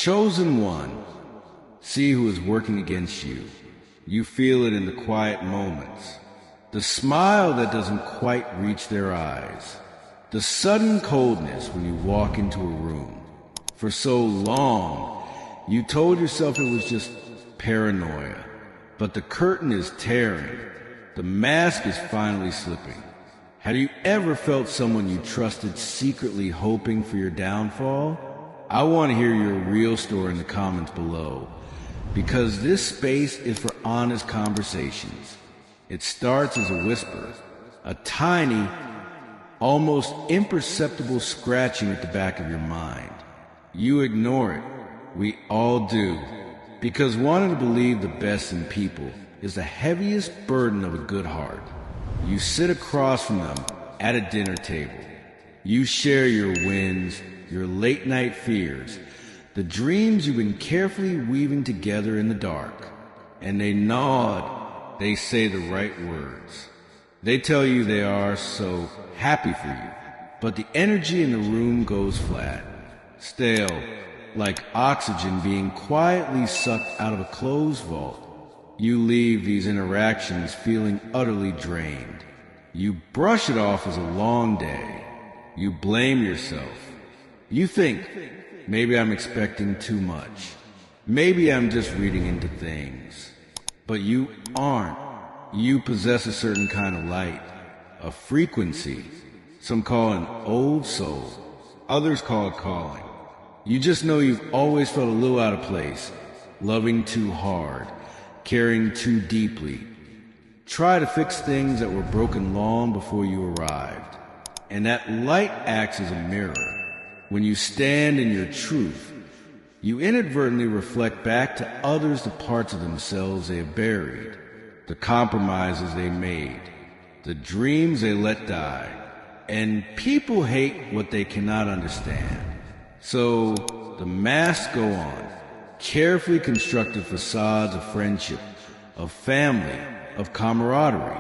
chosen one. See who is working against you. You feel it in the quiet moments. The smile that doesn't quite reach their eyes. The sudden coldness when you walk into a room. For so long, you told yourself it was just paranoia. But the curtain is tearing. The mask is finally slipping. Have you ever felt someone you trusted secretly hoping for your downfall? I want to hear your real story in the comments below, because this space is for honest conversations. It starts as a whisper, a tiny, almost imperceptible scratching at the back of your mind. You ignore it. We all do. Because wanting to believe the best in people is the heaviest burden of a good heart. You sit across from them at a dinner table. You share your wins, your late night fears, the dreams you've been carefully weaving together in the dark. And they nod, they say the right words. They tell you they are so happy for you. But the energy in the room goes flat, stale, like oxygen being quietly sucked out of a closed vault. You leave these interactions feeling utterly drained. You brush it off as a long day. You blame yourself. You think, maybe I'm expecting too much. Maybe I'm just reading into things. But you aren't. You possess a certain kind of light, a frequency. Some call it an old soul. Others call it calling. You just know you've always felt a little out of place, loving too hard, caring too deeply. Try to fix things that were broken long before you arrived. And that light acts as a mirror. When you stand in your truth, you inadvertently reflect back to others the parts of themselves they have buried, the compromises they made, the dreams they let die. And people hate what they cannot understand. So the masks go on, carefully constructed facades of friendship, of family, of camaraderie.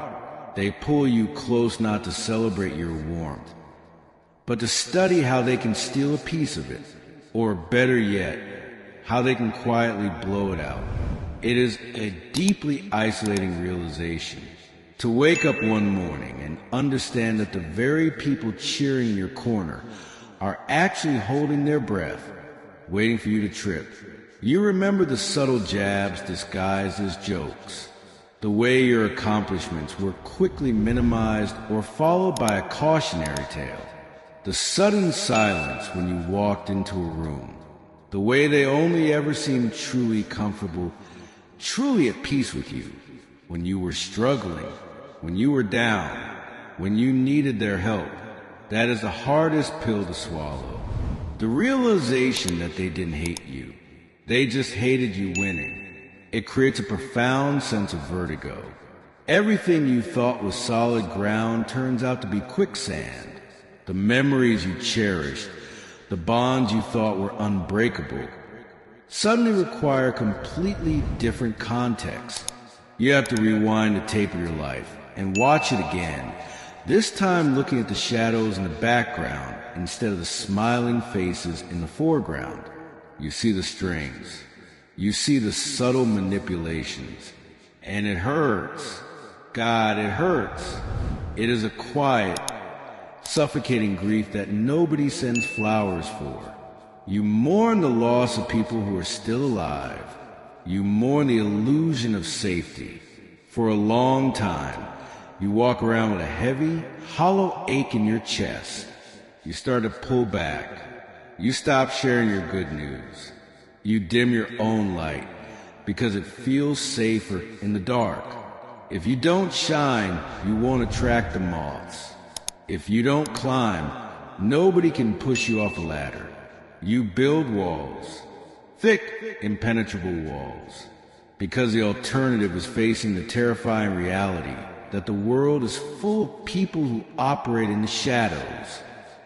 They pull you close not to celebrate your warmth, but to study how they can steal a piece of it, or better yet, how they can quietly blow it out. It is a deeply isolating realization to wake up one morning and understand that the very people cheering your corner are actually holding their breath, waiting for you to trip. You remember the subtle jabs disguised as jokes, the way your accomplishments were quickly minimized or followed by a cautionary tale, the sudden silence when you walked into a room, the way they only ever seemed truly comfortable, truly at peace with you, when you were struggling, when you were down, when you needed their help. That is the hardest pill to swallow. The realization that they didn't hate you. They just hated you winning. It creates a profound sense of vertigo. Everything you thought was solid ground turns out to be quicksand. The memories you cherished, the bonds you thought were unbreakable, suddenly require completely different context. You have to rewind the tape of your life and watch it again. This time looking at the shadows in the background instead of the smiling faces in the foreground. You see the strings. You see the subtle manipulations. And it hurts. God, it hurts. It is a quiet, suffocating grief that nobody sends flowers for. You mourn the loss of people who are still alive. You mourn the illusion of safety. For a long time, you walk around with a heavy, hollow ache in your chest. You start to pull back. You stop sharing your good news. You dim your own light because it feels safer in the dark. If you don't shine, you won't attract the moths. If you don't climb, nobody can push you off a ladder. You build walls, thick, impenetrable walls, because the alternative is facing the terrifying reality that the world is full of people who operate in the shadows,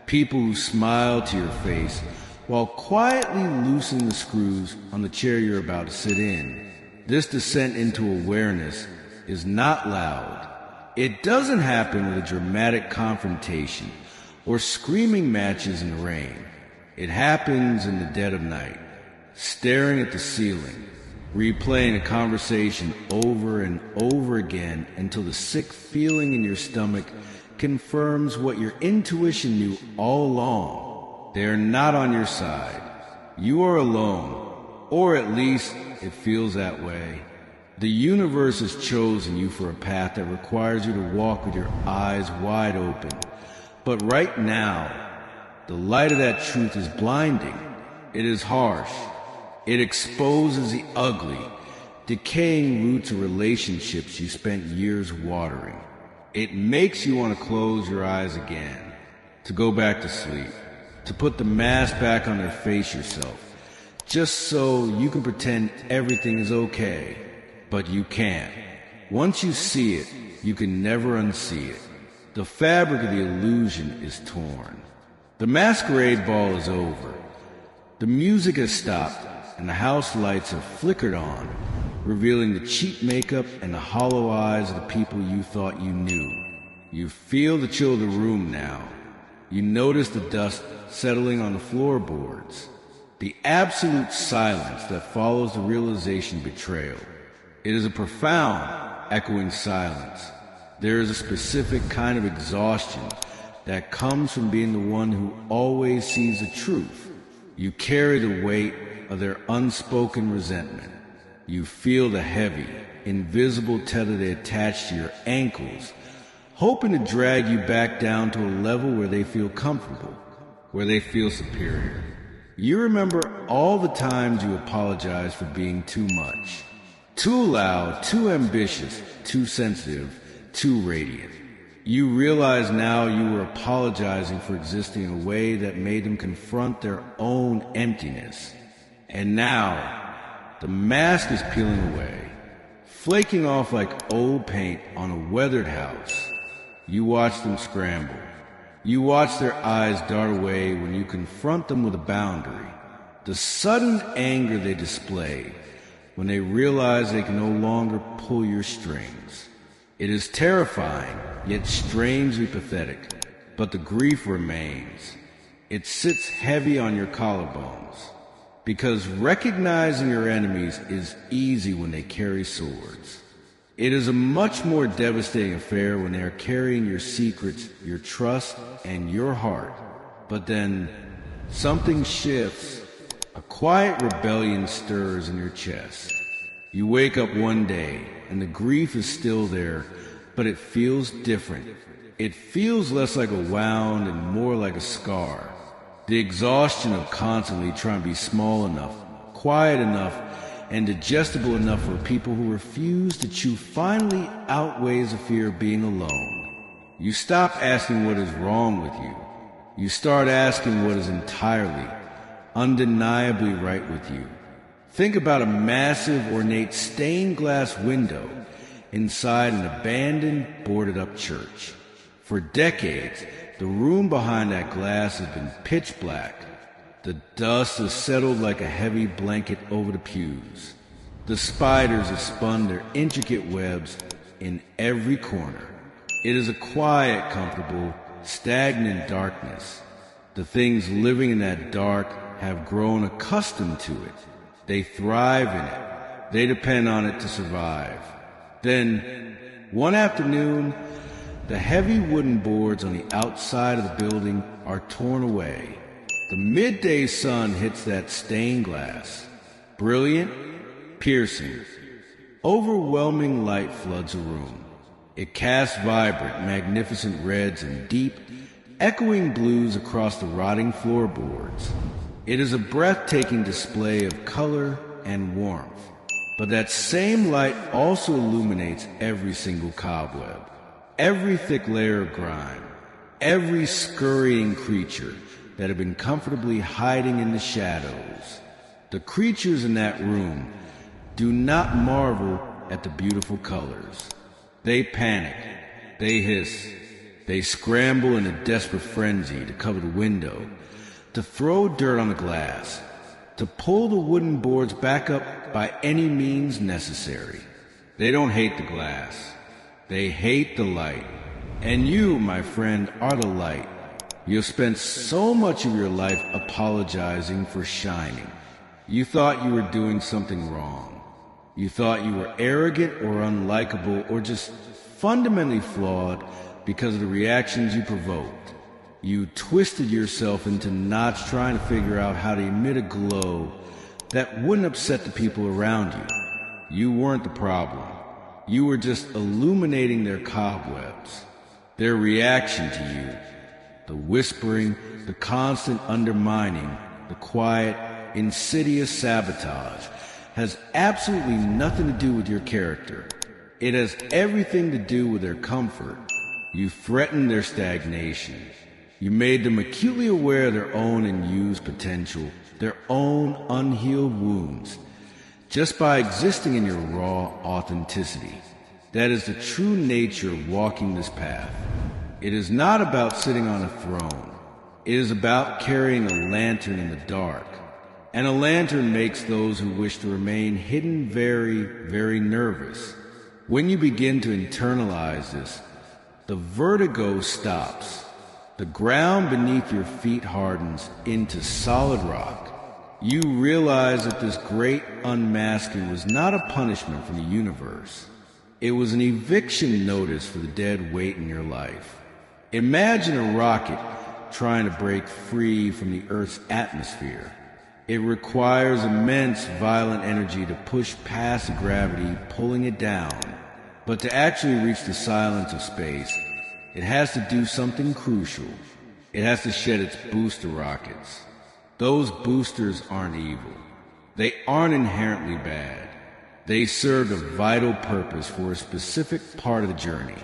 people who smile to your face while quietly loosening the screws on the chair you're about to sit in. This descent into awareness is not loud. It doesn't happen with a dramatic confrontation or screaming matches in the rain. It happens in the dead of night, staring at the ceiling, replaying a conversation over and over again until the sick feeling in your stomach confirms what your intuition knew all along. They are not on your side. You are alone, or at least it feels that way. The universe has chosen you for a path that requires you to walk with your eyes wide open. But right now, the light of that truth is blinding. It is harsh. It exposes the ugly, decaying roots of relationships you spent years watering. It makes you want to close your eyes again, to go back to sleep, to put the mask back on their face yourself, just so you can pretend everything is okay. But you can't. Once you see it, you can never unsee it. The fabric of the illusion is torn. The masquerade ball is over. The music has stopped, and the house lights have flickered on, revealing the cheap makeup and the hollow eyes of the people you thought you knew. You feel the chill of the room now. You notice the dust settling on the floorboards. The absolute silence that follows the realization of betrayal. It is a profound, echoing silence. There is a specific kind of exhaustion that comes from being the one who always sees the truth. You carry the weight of their unspoken resentment. You feel the heavy, invisible tether they attach to your ankles, hoping to drag you back down to a level where they feel comfortable, where they feel superior. You remember all the times you apologized for being too much. Too loud, too ambitious, too sensitive, too radiant. You realize now you were apologizing for existing in a way that made them confront their own emptiness. And now, the mask is peeling away, flaking off like old paint on a weathered house. You watch them scramble. You watch their eyes dart away when you confront them with a boundary. The sudden anger they display when they realize they can no longer pull your strings. It is terrifying, yet strangely pathetic, but the grief remains. It sits heavy on your collarbones, because recognizing your enemies is easy when they carry swords. It is a much more devastating affair when they are carrying your secrets, your trust, and your heart. But then, something shifts. A quiet rebellion stirs in your chest. You wake up one day, and the grief is still there, but it feels different. It feels less like a wound and more like a scar. The exhaustion of constantly trying to be small enough, quiet enough, and digestible enough for people who refuse to chew finally outweighs the fear of being alone. You stop asking what is wrong with you. You start asking what is entirely, undeniably right with you. Think about a massive, ornate stained glass window inside an abandoned, boarded-up church. For decades, the room behind that glass has been pitch black. The dust has settled like a heavy blanket over the pews. The spiders have spun their intricate webs in every corner. It is a quiet, comfortable, stagnant darkness. The things living in that dark have grown accustomed to it. They thrive in it. They depend on it to survive. Then, one afternoon, the heavy wooden boards on the outside of the building are torn away. The midday sun hits that stained glass. Brilliant, piercing, overwhelming light floods the room. It casts vibrant, magnificent reds and deep, echoing blues across the rotting floorboards. It is a breathtaking display of color and warmth. But that same light also illuminates every single cobweb, every thick layer of grime, every scurrying creature that had been comfortably hiding in the shadows. The creatures in that room do not marvel at the beautiful colors. They panic, they hiss, they scramble in a desperate frenzy to cover the window, to throw dirt on the glass, to pull the wooden boards back up by any means necessary. They don't hate the glass. They hate the light. And you, my friend, are the light. You have spent so much of your life apologizing for shining. You thought you were doing something wrong. You thought you were arrogant or unlikable or just fundamentally flawed because of the reactions you provoked. You twisted yourself into knots trying to figure out how to emit a glow that wouldn't upset the people around you. You weren't the problem. You were just illuminating their cobwebs. Their reaction to you, the whispering, the constant undermining, the quiet, insidious sabotage, has absolutely nothing to do with your character. It has everything to do with their comfort. You threatened their stagnation. You made them acutely aware of their own unused potential, their own unhealed wounds, just by existing in your raw authenticity. That is the true nature of walking this path. It is not about sitting on a throne. It is about carrying a lantern in the dark. And a lantern makes those who wish to remain hidden very, very nervous. When you begin to internalize this, the vertigo stops. The ground beneath your feet hardens into solid rock. You realize that this great unmasking was not a punishment from the universe. It was an eviction notice for the dead weight in your life. Imagine a rocket trying to break free from the Earth's atmosphere. It requires immense violent energy to push past the gravity pulling it down. But to actually reach the silence of space, it has to do something crucial. It has to shed its booster rockets. Those boosters aren't evil. They aren't inherently bad. They served a vital purpose for a specific part of the journey.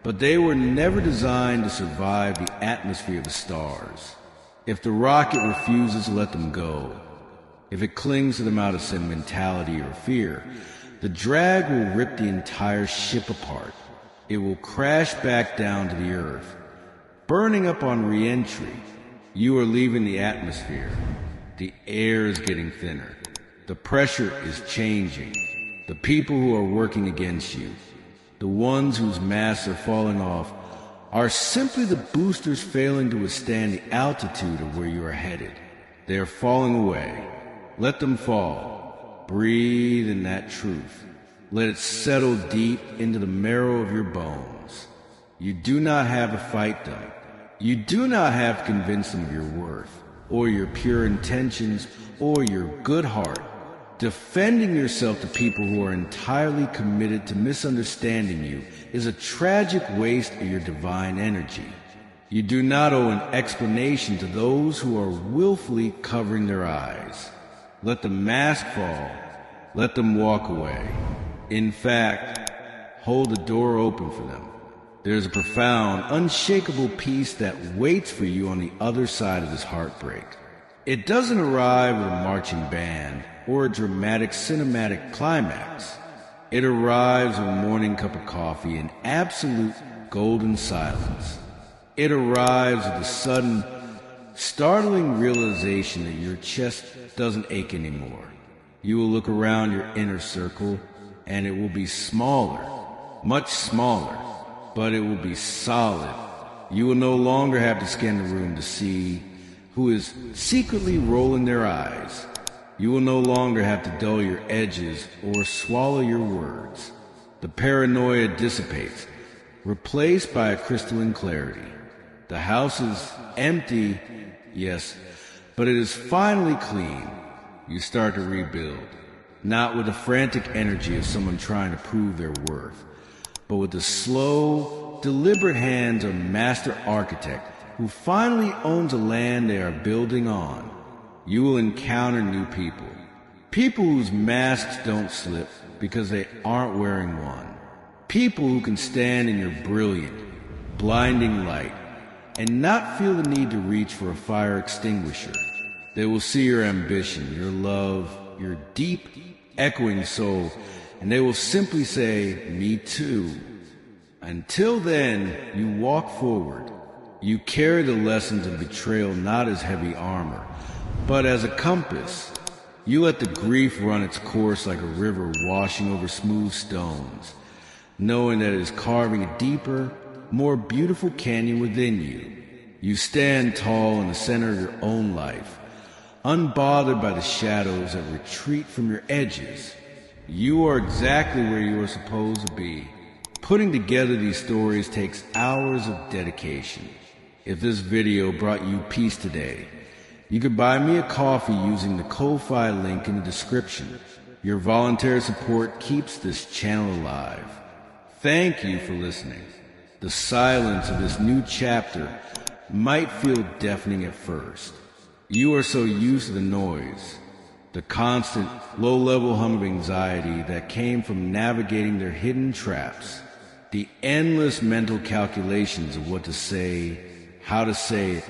But they were never designed to survive the atmosphere of the stars. If the rocket refuses to let them go, if it clings to them out of sentimentality or fear, the drag will rip the entire ship apart. It will crash back down to the earth. Burning up on re-entry, you are leaving the atmosphere. The air is getting thinner. The pressure is changing. The people who are working against you, the ones whose masks are falling off, are simply the boosters failing to withstand the altitude of where you are headed. They are falling away. Let them fall. Breathe in that truth. Let it settle deep into the marrow of your bones. You do not have to fight them. You do not have to convince them of your worth, or your pure intentions, or your good heart. Defending yourself to people who are entirely committed to misunderstanding you is a tragic waste of your divine energy. You do not owe an explanation to those who are willfully covering their eyes. Let the mask fall. Let them walk away. In fact, hold the door open for them. There's a profound, unshakable peace that waits for you on the other side of this heartbreak. It doesn't arrive with a marching band or a dramatic cinematic climax. It arrives with a morning cup of coffee in absolute golden silence. It arrives with the sudden, startling realization that your chest doesn't ache anymore. You will look around your inner circle, and it will be smaller, much smaller, but it will be solid. You will no longer have to scan the room to see who is secretly rolling their eyes. You will no longer have to dull your edges or swallow your words. The paranoia dissipates, replaced by a crystalline clarity. The house is empty, yes, but it is finally clean. You start to rebuild, not with the frantic energy of someone trying to prove their worth, but with the slow, deliberate hands of a master architect who finally owns a land they are building on. You will encounter new people. People whose masks don't slip because they aren't wearing one. People who can stand in your brilliant, blinding light and not feel the need to reach for a fire extinguisher. They will see your ambition, your love, your deep, echoing soul, and they will simply say, "Me too." Until then, you walk forward. You carry the lessons of betrayal not as heavy armor, but as a compass. You let the grief run its course like a river washing over smooth stones, knowing that it is carving a deeper, more beautiful canyon within you. You stand tall in the center of your own life, unbothered by the shadows that retreat from your edges. You are exactly where you are supposed to be. Putting together these stories takes hours of dedication. If this video brought you peace today, you could buy me a coffee using the Ko-Fi link in the description. Your voluntary support keeps this channel alive. Thank you for listening. The silence of this new chapter might feel deafening at first. You are so used to the noise, the constant low-level hum of anxiety that came from navigating their hidden traps, the endless mental calculations of what to say, how to say it,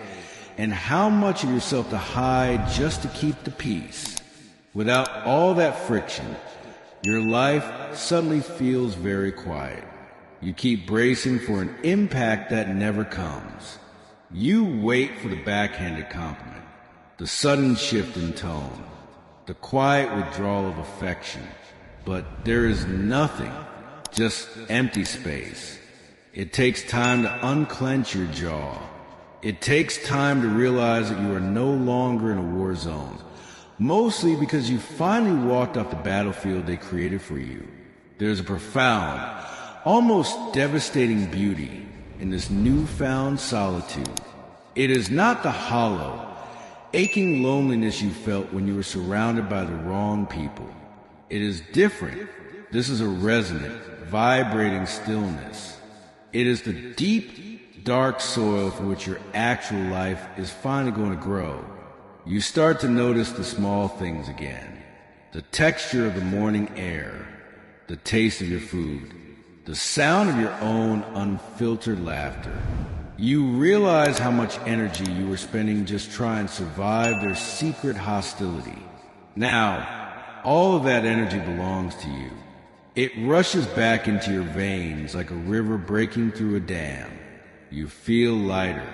and how much of yourself to hide just to keep the peace. Without all that friction, your life suddenly feels very quiet. You keep bracing for an impact that never comes. You wait for the backhanded compliment, the sudden shift in tone, the quiet withdrawal of affection. But there is nothing, just empty space. It takes time to unclench your jaw. It takes time to realize that you are no longer in a war zone, mostly because you finally walked off the battlefield they created for you. There's a profound, almost devastating beauty in this newfound solitude. It is not the hollow, aching loneliness you felt when you were surrounded by the wrong people. It is different. This is a resonant, vibrating stillness. It is the deep, dark soil for which your actual life is finally going to grow. You start to notice the small things again. The texture of the morning air, the taste of your food, the sound of your own unfiltered laughter. You realize how much energy you were spending just trying to survive their secret hostility. Now, all of that energy belongs to you. It rushes back into your veins like a river breaking through a dam. You feel lighter.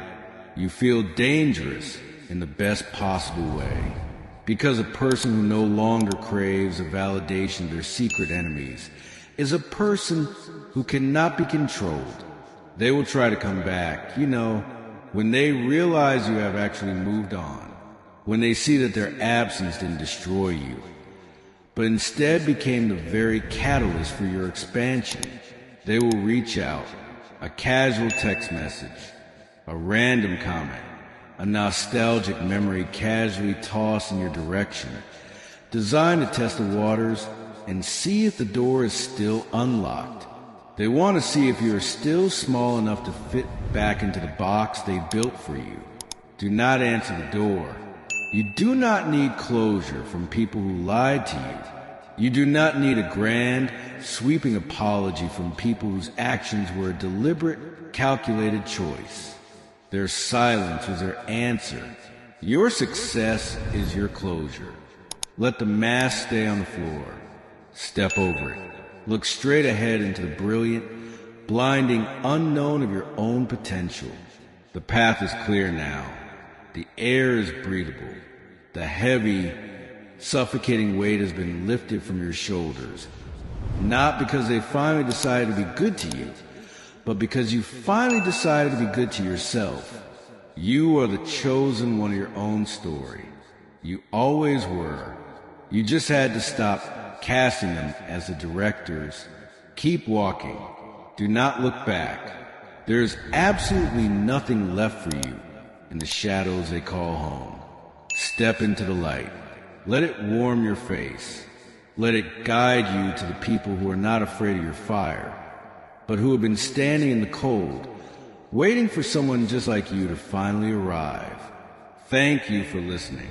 You feel dangerous in the best possible way. Because a person who no longer craves the validation of their secret enemies is a person who cannot be controlled. They will try to come back, when they realize you have actually moved on, when they see that their absence didn't destroy you, but instead became the very catalyst for your expansion. They will reach out, a casual text message, a random comment, a nostalgic memory casually tossed in your direction, designed to test the waters and see if the door is still unlocked. They want to see if you are still small enough to fit back into the box they built for you. Do not answer the door. You do not need closure from people who lied to you. You do not need a grand, sweeping apology from people whose actions were a deliberate, calculated choice. Their silence was their answer. Your success is your closure. Let the mask stay on the floor. Step over it. Look straight ahead into the brilliant, blinding unknown of your own potential. The path is clear now. The air is breathable. The heavy, suffocating weight has been lifted from your shoulders. Not because they finally decided to be good to you, but because you finally decided to be good to yourself. You are the chosen one of your own story. You always were. You just had to stop casting them as the directors. Keep walking. Do not look back. There is absolutely nothing left for you in the shadows they call home. Step into the light. Let it warm your face. Let it guide you to the people who are not afraid of your fire, but who have been standing in the cold, waiting for someone just like you to finally arrive. Thank you for listening.